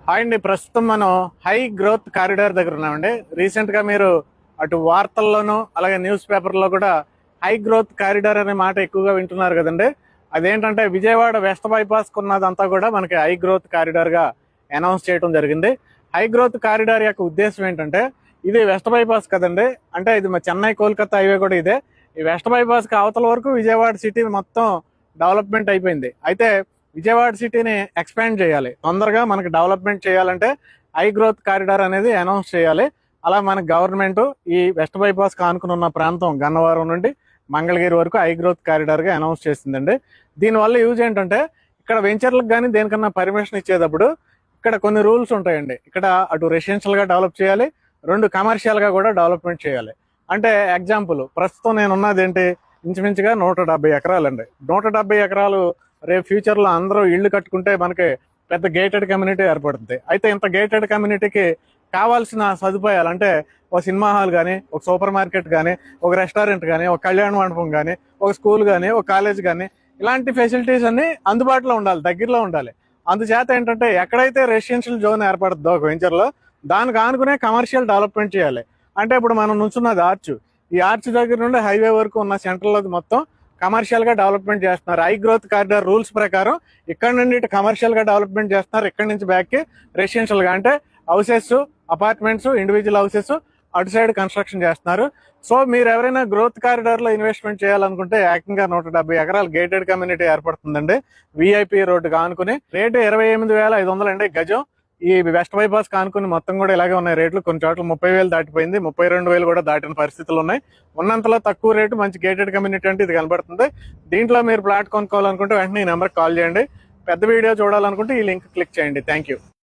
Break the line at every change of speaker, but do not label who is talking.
Hi అండి. ప్రస్తుతం మనం హై గ్రోత్ కారిడార్ దగ్గర ఉన్నామండి. రీసెంట్ గా మీరు అటు వార్తల్లోనూ అలాగే న్యూస్ పేపర్లో కూడా హై గ్రోత్ కారిడార్ అనే మాట ఎక్కువగా వింటున్నారు కదండి. అదేంటంటే విజయవాడ వెస్ట్ బైపాస్ ఉన్నదంతా కూడా మనకి హై గ్రోత్ కారిడార్ గా అనౌన్స్ చేయడం జరిగింది. హై గ్రోత్ కారిడార్ యొక్క ఉద్దేశం ఏంటంటే, ఇది వెస్ట్ బైపాస్ కదండి, అంటే ఇది మా చెన్నై కోల్కతా హైవే కూడా ఇదే. ఈ వెస్ట్ బైపాస్ కి అవతల వరకు విజయవాడ సిటీ మొత్తం డెవలప్మెంట్ అయిపోయింది. అయితే విజయవాడ సిటీని ఎక్స్పాండ్ చేయాలి, తొందరగా మనకి డెవలప్మెంట్ చేయాలంటే హై గ్రోత్ కారిడార్ అనేది అనౌన్స్ చేయాలి. అలా మన గవర్నమెంట్ ఈ వెస్ట్ బైపాస్ కానుకుని ఉన్న ప్రాంతం గన్నవరం నుండి మంగళగిరి వరకు హై గ్రోత్ కారిడార్ గా అనౌన్స్ చేసిందండి. దీనివల్ల యూజ్ ఏంటంటే, ఇక్కడ వెంచర్లకు కానీ దేనికన్నా పర్మిషన్ ఇచ్చేటప్పుడు ఇక్కడ కొన్ని రూల్స్ ఉంటాయండి. ఇక్కడ అటు రెసిడెన్షియల్ గా డెవలప్ చేయాలి, రెండు కమర్షియల్ గా కూడా డెవలప్మెంట్ చేయాలి. అంటే ఎగ్జాంపుల్, ప్రస్తుతం నేను ఉన్నది ఏంటి, ఇంచుమించుగా 170 ఎకరాలండి. 170 ఎకరాలు రేపు ఫ్యూచర్ లో అందరూ ఇళ్లు కట్టుకుంటే మనకి పెద్ద గేటెడ్ కమ్యూనిటీ ఏర్పడుతుంది. అయితే ఇంత గేటెడ్ కమ్యూనిటీకి కావాల్సిన సదుపాయాలు అంటే ఒక సినిమా హాల్ కానీ, ఒక సూపర్ మార్కెట్ కానీ, ఒక రెస్టారెంట్ కానీ, ఒక కళ్యాణ మండపం కానీ, ఒక స్కూల్ కానీ, ఒక కాలేజ్ కానీ, ఇలాంటి ఫెసిలిటీస్ అన్ని అందుబాటులో ఉండాలి, దగ్గరలో ఉండాలి. అందుచేత ఏంటంటే, ఎక్కడైతే రెసిడెన్షియల్ జోన్ ఏర్పడుతుందో ఒక వెంచర్ లో, దానికి ఆనుకునే కమర్షియల్ డెవలప్మెంట్ చేయాలి. అంటే ఇప్పుడు మనం నుంచున్నది ఆర్చ్, ఈ ఆర్చ్ దగ్గర నుండి హైవే వరకు ఉన్న సెంటర్ లో మొత్తం కమర్షియల్ గా డెవలప్మెంట్ చేస్తున్నారు. హై గ్రోత్ కారిడార్ రూల్స్ ప్రకారం ఇక్కడ నుండి ఇటు కమర్షియల్ గా డెవలప్మెంట్ చేస్తున్నారు, ఇక్కడ నుంచి బ్యాక్ కి రెసిడెన్షియల్ గా అంటే హౌసెస్, అపార్ట్మెంట్స్, ఇండివిజువల్ హౌసెస్ అటు సైడ్ కన్స్ట్రక్షన్ చేస్తున్నారు. సో మీరు ఎవరైనా గ్రోత్ కారిడార్ లో ఇన్వెస్ట్మెంట్ చేయాలనుకుంటే ఏకంగా 170 ఎకరాలు గేటెడ్ కమ్యూనిటీ ఏర్పడుతుందండి. విఐపి రోడ్డు కానుకుని రేటు 28,500 అండి గజం. ఈ వెస్ట్ బైపాస్ కానుకుని మొత్తం కూడా ఇలాగే ఉన్నాయి రేట్లు. కొన్ని చోట్ల 30,000 దాటిపోయింది, 32,000 కూడా దాటిన పరిస్థితులు ఉన్నాయి. ఉన్నంతలో తక్కువ రేటు మంచి గేటెడ్ కమ్యూనిటీ అంటే ఇది కనబడుతుంది. దీంట్లో మీరు ప్లాట్ కొనుక్కోవాలనుకుంటే వెంటనే ఈ నెంబర్కి కాల్ చేయండి. పెద్ద వీడియో చూడాలనుకుంటే ఈ లింక్ క్లిక్ చేయండి. Thank you.